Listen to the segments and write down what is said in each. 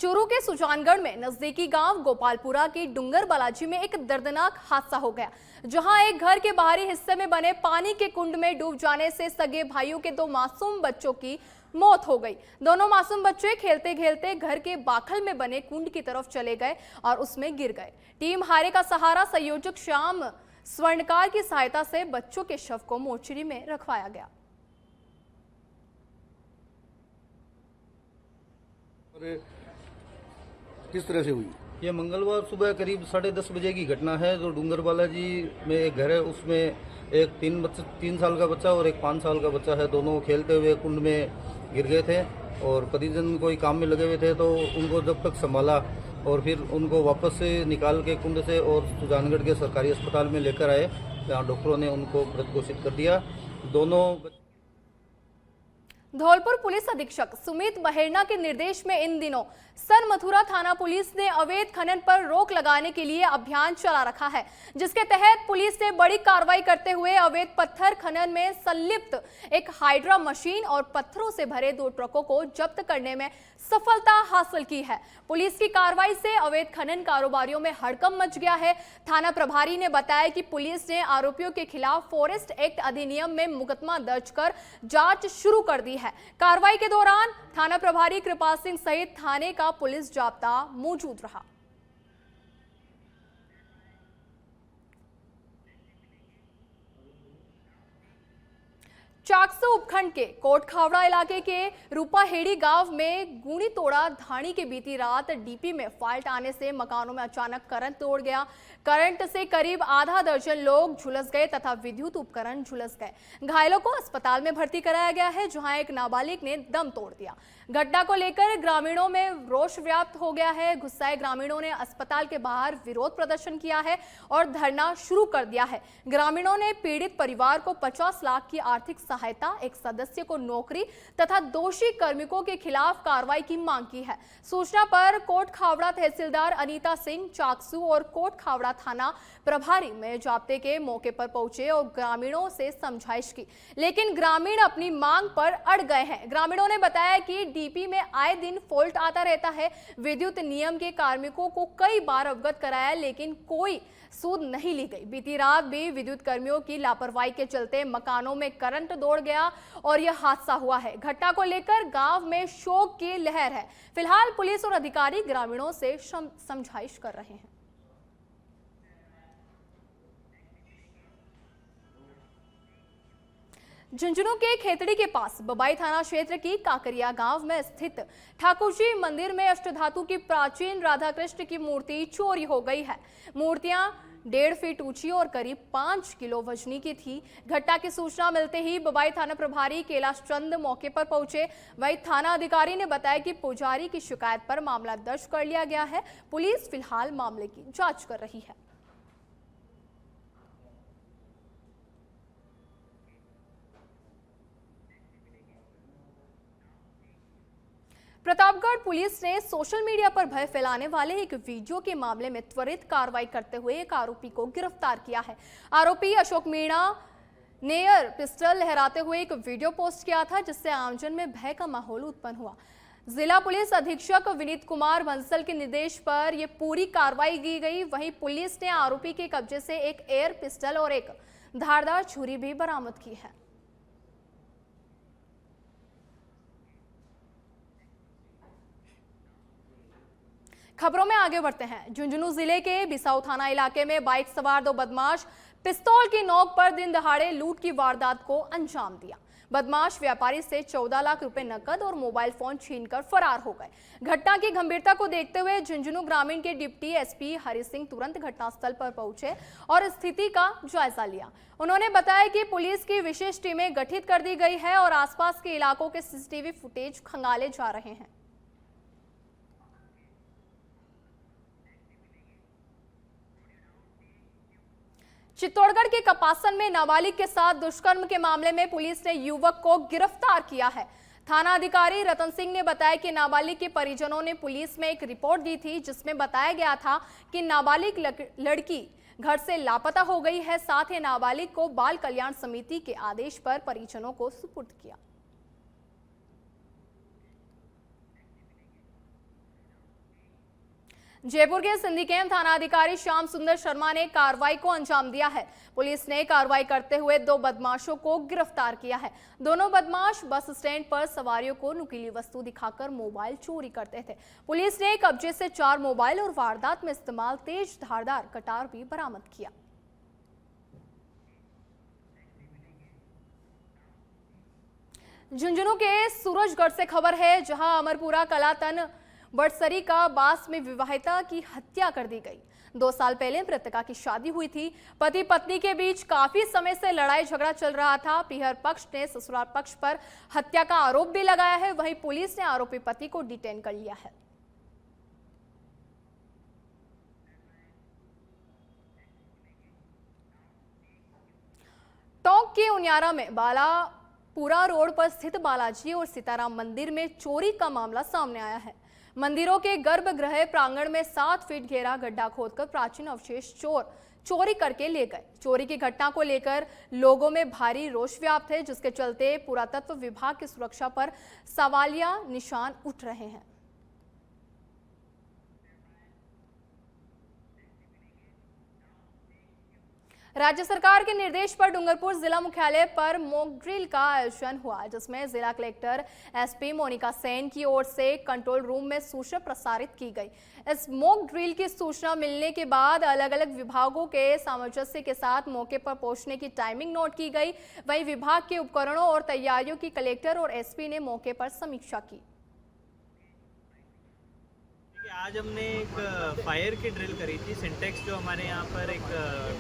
चूरू के सुजानगढ़ में नजदीकी गांव गोपालपुरा की डूंगर बालाजी में एक दर्दनाक हादसा हो गया, जहां एक घर के बाहरी हिस्से में बने पानी के कुंड में डूब जाने से सगे भाइयों के दो मासूम बच्चों की मौत हो गई। दोनों मासूम बच्चे खेलते खेलते घर के बाखल में बने कुंड की तरफ चले गए और उसमें गिर गए। टीम हारे का सहारा संयोजक श्याम स्वर्णकार की सहायता से बच्चों के शव को मोर्चरी में रखवाया गया। किस तरह से हुई? ये मंगलवार सुबह करीब 10:30 बजे की घटना है। जो डूंगर बालाजी में एक घर है, उसमें एक 3 साल का बच्चा और एक 5 साल का बच्चा है। दोनों खेलते हुए कुंड में गिर गए थे और परिजन कोई काम में लगे हुए थे, तो उनको जब तक संभाला और फिर उनको वापस से निकाल के कुंड से और सुजानगढ़ के सरकारी अस्पताल में लेकर आए, जहाँ डॉक्टरों ने उनको मृत घोषित कर दिया। दोनों धौलपुर पुलिस अधीक्षक सुमित बहेरना के निर्देश में इन दिनों सर मथुरा थाना पुलिस ने अवैध खनन पर रोक लगाने के लिए अभियान चला रखा है, जिसके तहत पुलिस ने बड़ी कार्रवाई करते हुए अवैध पत्थर खनन में संलिप्त एक हाइड्रा मशीन और पत्थरों से भरे 2 ट्रकों को जब्त करने में सफलता हासिल की है। पुलिस की कार्रवाई से अवैध खनन कारोबारियों में हड़कंप मच गया है। थाना प्रभारी ने बताया कि पुलिस ने आरोपियों के खिलाफ फॉरेस्ट एक्ट अधिनियम में मुकदमा दर्ज कर जांच शुरू कर दी है। कार्रवाई के दौरान थाना प्रभारी कृपाल सिंह सहित थाने का पुलिस जाब्ता मौजूद रहा। चाकसू उपखंड के कोटखावड़ा इलाके के रूपाहेड़ी गांव में गुणी तोड़ा धाणी के बीती रात डीपी में फॉल्ट आने से मकानों में अचानक करंट तोड़ गया। करंट से करीब आधा दर्जन लोग झुलस गए तथा विद्युत उपकरण झुलस गए। घायलों को अस्पताल में भर्ती कराया गया है, जहां एक नाबालिग ने दम तोड़ दिया। घटना को लेकर ग्रामीणों में रोष व्याप्त हो गया है। गुस्साए ग्रामीणों ने अस्पताल के बाहर विरोध प्रदर्शन किया है और धरना शुरू कर दिया है। ग्रामीणों ने पीड़ित परिवार को 50 लाख की आर्थिक सहायता, एक सदस्य को नौकरी तथा दोषी कार्मिकों के खिलाफ कार्रवाई की मांग की है। सूचना पर कोटखावड़ा तहसीलदार अनीता सिंह, चाकसू और कोटखावड़ा थाना प्रभारी में जाब्ते के मौके पर पहुंचे और ग्रामीणों से समझाइश की, लेकिन ग्रामीण अपनी मांग पर अड़ गए हैं। ग्रामीणों ने बताया कि डीपी में आए दिन फॉल्ट आता रहता है। विद्युत नियम के कार्मिकों को कई बार अवगत कराया, लेकिन कोई सूद नहीं ली गई। बीती रात भी विद्युत कर्मियों की लापरवाही के चलते मकानों में करंट दौड़ गया और यह हादसा हुआ है। घटना को लेकर गांव में शोक की लहर है। फिलहाल पुलिस और अधिकारी ग्रामीणों से समझाइश कर रहे हैं। झुंझुनू के खेतड़ी के पास बबाई थाना क्षेत्र की काकरिया गांव में स्थित ठाकुर जी मंदिर में अष्टधातु की प्राचीन राधा कृष्ण की मूर्ति चोरी हो गई है। मूर्तियां 1.5 फीट ऊंची और करीब 5 किलो वजनी की थी। घटना की सूचना मिलते ही बबाई थाना प्रभारी कैलाश चंद मौके पर पहुंचे। वहीं थाना अधिकारी ने बताया कि पुजारी की शिकायत पर मामला दर्ज कर लिया गया है। पुलिस फिलहाल मामले की जांच कर रही है। प्रतापगढ़ पुलिस ने सोशल मीडिया पर भय फैलाने वाले एक वीडियो के मामले में त्वरित कार्रवाई करते हुए एक आरोपी को गिरफ्तार किया है। आरोपी अशोक मीणा ने एयर पिस्टल लहराते हुए एक वीडियो पोस्ट किया था, जिससे आमजन में भय का माहौल उत्पन्न हुआ। जिला पुलिस अधीक्षक विनीत कुमार बंसल के निर्देश पर यह पूरी कार्रवाई की गई। वहीं पुलिस ने आरोपी के कब्जे से एक एयर पिस्टल और एक धारदार छुरी भी बरामद की है। खबरों में आगे बढ़ते हैं। झुंझुनू जिले के बिसाऊ थाना इलाके में बाइक सवार 2 बदमाश पिस्तौल की नोक पर दिन दहाड़े लूट की वारदात को अंजाम दिया। बदमाश व्यापारी से 14 लाख रुपए नकद और मोबाइल फोन छीनकर फरार हो गए। घटना की गंभीरता को देखते हुए झुंझुनू ग्रामीण के डिप्टी एसपी हरि सिंह तुरंत घटनास्थल पर पहुंचे और स्थिति का जायजा लिया। उन्होंने बताया कि पुलिस की विशेष टीमें गठित कर दी गई है और आसपास के इलाकों के सीसीटीवी फुटेज खंगाले जा रहे हैं। चित्तौड़गढ़ के कपासन में नाबालिग के साथ दुष्कर्म के मामले में पुलिस ने युवक को गिरफ्तार किया है। थाना अधिकारी रतन सिंह ने बताया कि नाबालिग के परिजनों ने पुलिस में एक रिपोर्ट दी थी, जिसमें बताया गया था कि नाबालिग लड़की घर से लापता हो गई है। साथ ही नाबालिग को बाल कल्याण समिति के आदेश पर परिजनों को सुपुर्द किया। जयपुर के सिंदीकेम थाना अधिकारी श्याम सुंदर शर्मा ने कार्रवाई को अंजाम दिया है। पुलिस ने कार्रवाई करते हुए 2 बदमाशों को गिरफ्तार किया है। दोनों बदमाश बस स्टैंड पर सवारियों को नुकीली वस्तु दिखाकर मोबाइल चोरी करते थे। पुलिस ने कब्जे से 4 मोबाइल और वारदात में इस्तेमाल तेज धारदार कटार भी बरामद किया। झुंझुनू के सूरजगढ़ से खबर है, जहां अमरपुरा कलातन बड़सरी का बास में विवाहिता की हत्या कर दी गई। 2 साल पहले मृतका की शादी हुई थी। पति पत्नी के बीच काफी समय से लड़ाई झगड़ा चल रहा था। पीहर पक्ष ने ससुराल पक्ष पर हत्या का आरोप भी लगाया है। वहीं पुलिस ने आरोपी पति को डिटेन कर लिया है। टोंक के उनियारा में बालापुरा रोड पर स्थित बालाजी और सीताराम मंदिर में चोरी का मामला सामने आया है। मंदिरों के गर्भगृह प्रांगण में 7 फीट गहरा गड्ढा खोदकर प्राचीन अवशेष चोरी करके ले गए। चोरी की घटना को लेकर लोगों में भारी रोष व्याप्त है, जिसके चलते पुरातत्व विभाग की सुरक्षा पर सवालिया निशान उठ रहे हैं। राज्य सरकार के निर्देश पर डूंगरपुर जिला मुख्यालय पर मॉक ड्रिल का आयोजन हुआ, जिसमें जिला कलेक्टर एसपी मोनिका सेन की ओर से कंट्रोल रूम में सूचना प्रसारित की गई। इस मॉक ड्रिल की सूचना मिलने के बाद अलग अलग विभागों के सामंजस्य के साथ मौके पर पहुंचने की टाइमिंग नोट की गई। वहीं विभाग के उपकरणों और तैयारियों की कलेक्टर और एसपी ने मौके पर समीक्षा की। आज हमने एक फायर की ड्रिल करी थी। सिंटेक्स जो हमारे यहाँ पर एक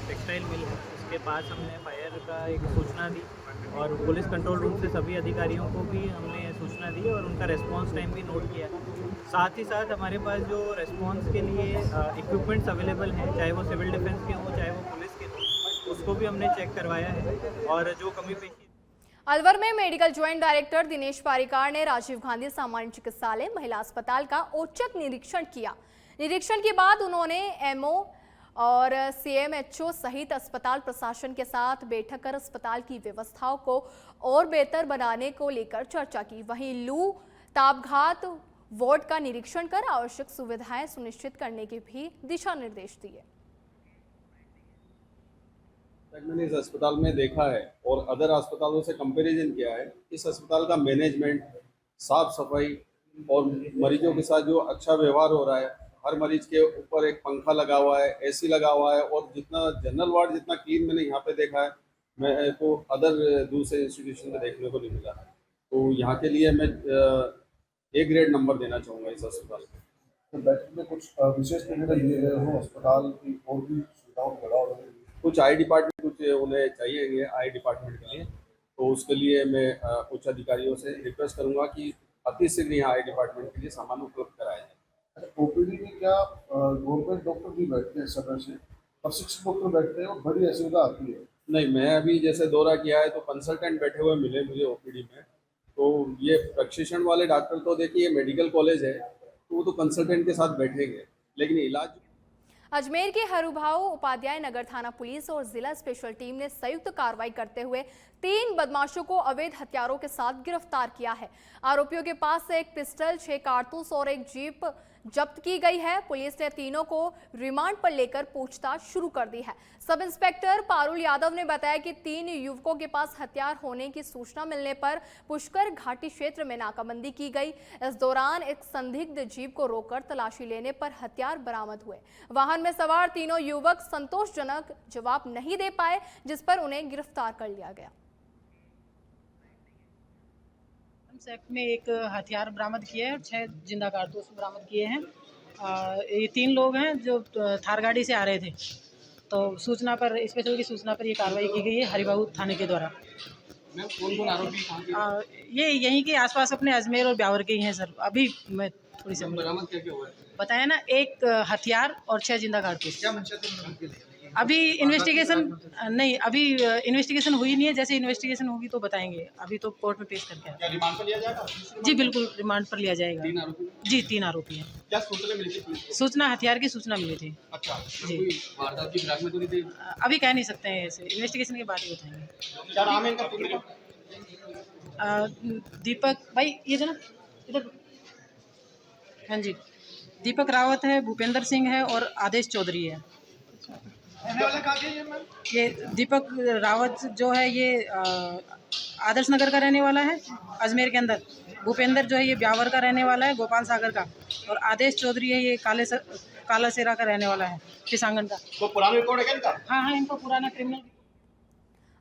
टेक्सटाइल मिल है, उसके पास हमने फायर का एक सूचना दी और पुलिस कंट्रोल रूम से सभी अधिकारियों को भी हमने सूचना दी और उनका रेस्पॉन्स टाइम भी नोट किया। साथ ही साथ हमारे पास जो रेस्पॉन्स के लिए इक्विपमेंट्स अवेलेबल हैं, चाहे वो सिविल डिफेंस के हों चाहे वो पुलिस के हों, उसको भी हमने चेक करवाया है। और जो कमी पेशी अलवर में मेडिकल ज्वाइंट डायरेक्टर दिनेश पारिकार ने राजीव गांधी सामान्य चिकित्सालय महिला अस्पताल का औचक निरीक्षण किया। निरीक्षण के बाद उन्होंने एमओ और सीएमएचओ सहित अस्पताल प्रशासन के साथ बैठक कर अस्पताल की व्यवस्थाओं को और बेहतर बनाने को लेकर चर्चा की। वहीं लू तापघात वार्ड का निरीक्षण कर आवश्यक सुविधाएं सुनिश्चित करने के भी दिशा निर्देश दिए। मैंने इस अस्पताल में देखा है और अदर अस्पतालों से कंपैरिजन किया है। इस अस्पताल का मैनेजमेंट, साफ सफाई और मरीजों के साथ जो अच्छा व्यवहार हो रहा है, हर मरीज के ऊपर एक पंखा लगा हुआ है, एसी लगा हुआ है और जितना जनरल वार्ड जितना क्लीन मैंने यहाँ पे देखा है, मैं को अदर दूसरे इंस्टीट्यूशन में देखने को नहीं मिला। तो यहाँ के लिए मैं A ग्रेड नंबर देना चाहूँगा इस अस्पताल को। तो बैठक में कुछ विशेष निर्णय लिए गए हो अस्पताल की और भी सुविधाओं को बढ़ावा देने के लिए? कुछ आई डिपार्टमेंट कुछ उन्हें चाहिए आई डिपार्टमेंट के लिए, तो उसके लिए मैं उच्च अधिकारियों से रिक्वेस्ट करूंगा कि अति शीघ्र यहाँ आई डिपार्टमेंट के लिए सामान उपलब्ध कराया जाए। अच्छा, ओपीडी में क्या गवर्नमेंट डॉक्टर भी बैठते हैं समय से, प्रशिक्षित डॉक्टर बैठते हैं और बड़ी असुविधा आती है? नहीं, मैं अभी जैसे दौरा किया है तो कंसल्टेंट बैठे हुए मिले मुझे ओपीडी में। तो ये प्रशिक्षण वाले डॉक्टर तो देखिए मेडिकल कॉलेज है तो वो तो कंसल्टेंट के साथ बैठेंगे, लेकिन इलाज अजमेर के हरुभाऊ उपाध्याय नगर थाना पुलिस और जिला स्पेशल टीम ने संयुक्त कार्रवाई करते हुए 3 बदमाशों को अवैध हथियारों के साथ गिरफ्तार किया है। आरोपियों के पास से एक पिस्टल, 6 कारतूस और एक जीप जब्त की गई है। पुलिस ने तीनों को रिमांड पर लेकर पूछताछ शुरू कर दी है। सब इंस्पेक्टर पारुल यादव ने बताया कि 3 युवकों के पास हथियार होने की सूचना मिलने पर पुष्कर घाटी क्षेत्र में नाकाबंदी की गई। इस दौरान एक संदिग्ध जीप को रोककर तलाशी लेने पर हथियार बरामद हुए। वाहन में सवार तीनों युवक संतोषजनक जवाब नहीं दे पाए, जिस पर उन्हें गिरफ्तार कर लिया गया। एक्ट में एक हथियार बरामद किए हैं और 6 जिंदा कारतूस बरामद किए हैं। ये 3 लोग हैं जो थार गाड़ी से आ रहे थे, तो सूचना पर स्पेशल की सूचना पर ये कार्रवाई की गई है हरिबाऊ थाने के द्वारा। कौन आरोपी ये यहीं के आसपास अपने अजमेर और ब्यावर के ही हैं सर। अभी मैं थोड़ी सी बरामद क्या हुआ है? बताया ना, एक हथियार और 6 जिंदा कारतूस। क्या मंशा थी? अभी इन्वेस्टिगेशन नहीं, अभी इन्वेस्टिगेशन हुई नहीं है। जैसे इन्वेस्टिगेशन होगी तो बताएंगे। अभी तो कोर्ट में पेश करके क्या रिमांड पर लिया जाएगा? जी बिल्कुल, रिमांड पर लिया जाएगा। 3 आरोपी? जी 3 आरोपी हैं। क्या सूचना मिली थी? सूचना हथियार की सूचना मिली थी। अच्छा, जी। कोई वारदात की फिराक में तो नहीं थी? अभी कह नहीं सकते हैं, ऐसे इन्वेस्टिगेशन के बाद ही बताएंगे। क्या नाम है इनका पूरा? दीपक भाई, ये जो ना इधर, हाँ जी। दीपक रावत है, भूपेंद्र सिंह है और आदेश चौधरी है। ये दीपक रावत जो है ये आदर्श नगर का रहने वाला है अजमेर के अंदर। भूपेंद्र जो है ये ब्यावर का रहने वाला है, गोपाल सागर का। और आदेश चौधरी है ये कालासेरा का रहने वाला है, किसांगन का। तो पुराना रिकॉर्ड है क्या इनका? हाँ, इनका पुराना क्रिमिनल।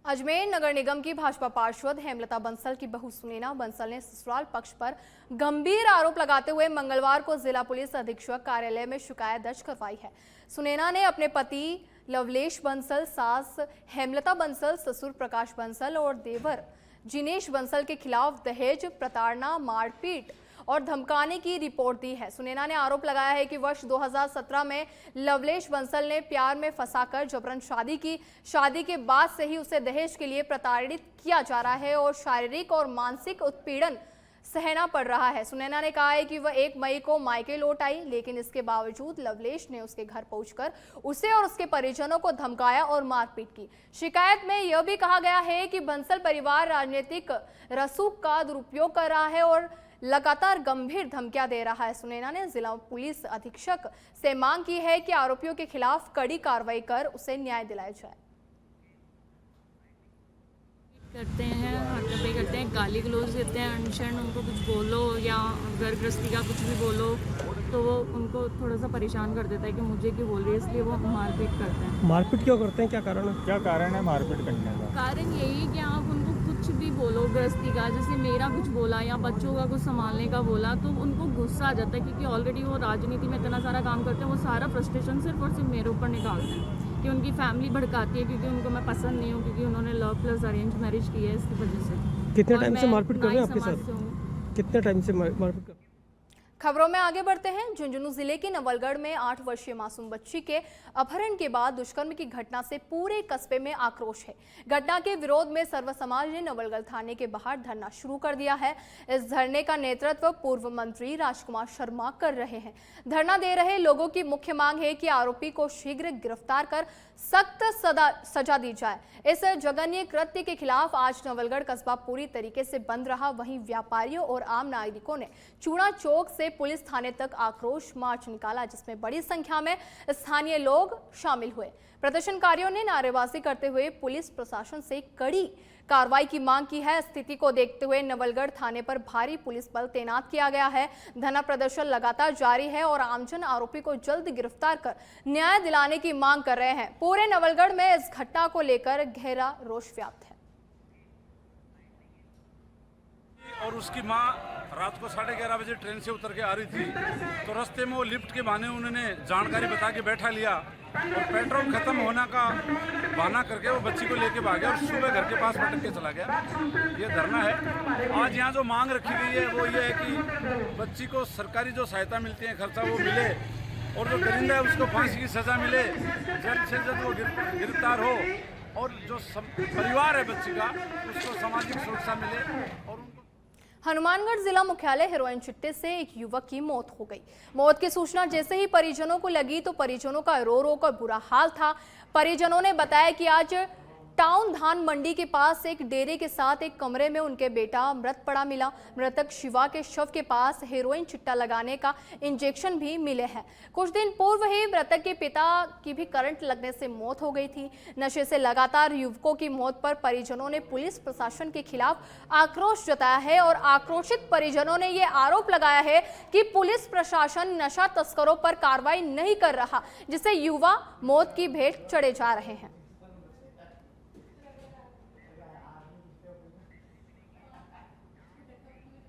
अजमेर नगर निगम की भाजपा पार्षद हेमलता बंसल की बहू सुनैना बंसल ने ससुराल पक्ष पर गंभीर आरोप लगाते हुए मंगलवार को जिला पुलिस अधीक्षक कार्यालय में शिकायत दर्ज करवाई है। सुनैना ने अपने पति लवलेश बंसल, सास हेमलता बंसल, ससुर प्रकाश बंसल और देवर जिनेश बंसल के खिलाफ दहेज, प्रताड़ना, मारपीट और धमकाने की रिपोर्ट दी है। सुनैना ने आरोप लगाया है कि वर्ष 2017 में लवलेश बंसल ने प्यार में फंसाकर जबरन शादी की। शादी के बाद से ही उसे दहेज के लिए प्रताड़ित किया जा रहा है और शारीरिक और मानसिक उत्पीड़न सहना पड़ रहा है। सुनैना ने कहा है कि वह 1 मई को मायके लौट आई, लेकिन इसके बावजूद लवलेश ने उसके घर पहुंचकर उसे और उसके परिजनों को धमकाया और मारपीट की। शिकायत में यह भी कहा गया है कि बंसल परिवार राजनीतिक रसूख का दुरुपयोग कर रहा है और लगातार गंभीर धमकियां दे रहा है। सुनैना ने जिला पुलिस अधीक्षक से मांग की है कि आरोपियों के खिलाफ कड़ी कार्रवाई कर उसे न्याय दिलाया जाए। करते हैं, हरकतें करते हैं, गाली गलौज देते हैं, अनशन उनको कुछ बोलो या घर गृहस्थी का कुछ भी बोलो तो वो उनको थोड़ा सा परेशान कर देता है कि मुझे क्यों बोल रही है, इसलिए वो मारपीट करते हैं। मारपीट क्यों करते हैं, क्या कारण है मारपीट करने का? कारण यही कि आप उनको कुछ भी बोलो गृहस्थी का, जैसे मेरा कुछ बोला या बच्चों का कुछ संभालने का बोला तो उनको गुस्सा आ जाता है, क्योंकि ऑलरेडी वो राजनीति में इतना सारा काम करते हैं। वो सारा फ्रस्ट्रेशन सिर्फ और सिर्फ मेरे ऊपर निकालते हैं कि उनकी फैमिली भड़काती है, क्योंकि उनको मैं पसंद नहीं हूँ, क्योंकि उन्होंने लव प्लस अरेंज मैरिज की है, इसकी वजह से। कितने टाइम से मारपीट कर रहे हैं आपके साथ? कितने टाइम से मारपीट कर? खबरों में आगे बढ़ते हैं। झुंझुनू जिले के नवलगढ़ में 8 वर्षीय मासूम बच्ची के अपहरण के बाद दुष्कर्म की घटना से पूरे कस्बे में आक्रोश है। घटना के विरोध में सर्व समाज ने नवलगढ़ थाने के बाहर धरना शुरू कर दिया है। इस धरने का नेतृत्व पूर्व मंत्री राजकुमार शर्मा कर रहे हैं। धरना दे रहे लोगों की मुख्य मांग है कि आरोपी को शीघ्र गिरफ्तार कर सख्त सजा दी जाए। इस जघन्य कृत्य के खिलाफ आज नवलगढ़ कस्बा पूरी तरीके से बंद रहा। वहीं व्यापारियों और आम नागरिकों ने चूड़ा चौक से पुलिस थाने तक आक्रोश मार्च निकाला, जिसमें बड़ी संख्या में स्थानीय लोग शामिल हुए। प्रदर्शनकारियों ने नारेबाजी करते हुए पुलिस प्रशासन से कड़ी कार्रवाई की मांग की है। स्थिति को देखते हुए नवलगढ़ थाने पर भारी पुलिस बल तैनात किया गया है। धरना प्रदर्शन लगातार जारी है और आमजन आरोपी को जल्द गिरफ्तार कर न्याय दिलाने की मांग कर रहे हैं। पूरे नवलगढ़ में इस घटना को लेकर गहरा रोष व्याप्त है। और उसकी माँ रात को 11:30 बजे ट्रेन से उतर के आ रही थी, तो रास्ते में वो लिफ्ट के बहाने उन्होंने जानकारी बता के बैठा लिया और पेट्रोल खत्म होने का बहाना करके वो बच्ची को लेके भाग गया और सुबह घर के पास पटक के चला गया। ये धरना है। आज यहाँ जो मांग रखी गई है वो ये है कि बच्ची को सरकारी जो सहायता मिलती है, खर्चा वो मिले और जो दरिंदा है उसको फांसी की सजा मिले, जल्द से जल्द वो गिरफ्तार हो और जो परिवार है बच्ची का उसको सामाजिक सुरक्षा मिले। और हनुमानगढ़ जिला मुख्यालय हेरोइन चिट्टे से एक युवक की मौत हो गई। मौत की सूचना जैसे ही परिजनों को लगी तो परिजनों का रो रो कर बुरा हाल था। परिजनों ने बताया कि आज टाउन धान मंडी के पास एक डेरे के साथ एक कमरे में उनके बेटा मृत पड़ा मिला। मृतक शिवा के शव के पास हेरोइन चिट्टा लगाने का इंजेक्शन भी मिले हैं। कुछ दिन पूर्व ही मृतक के पिता की भी करंट लगने से मौत हो गई थी। नशे से लगातार युवकों की मौत पर परिजनों ने पुलिस प्रशासन के खिलाफ आक्रोश जताया है और आक्रोशित परिजनों ने ये आरोप लगाया है कि पुलिस प्रशासन नशा तस्करों पर कार्रवाई नहीं कर रहा, जिससे युवा मौत की भेंट चढ़े जा रहे हैं।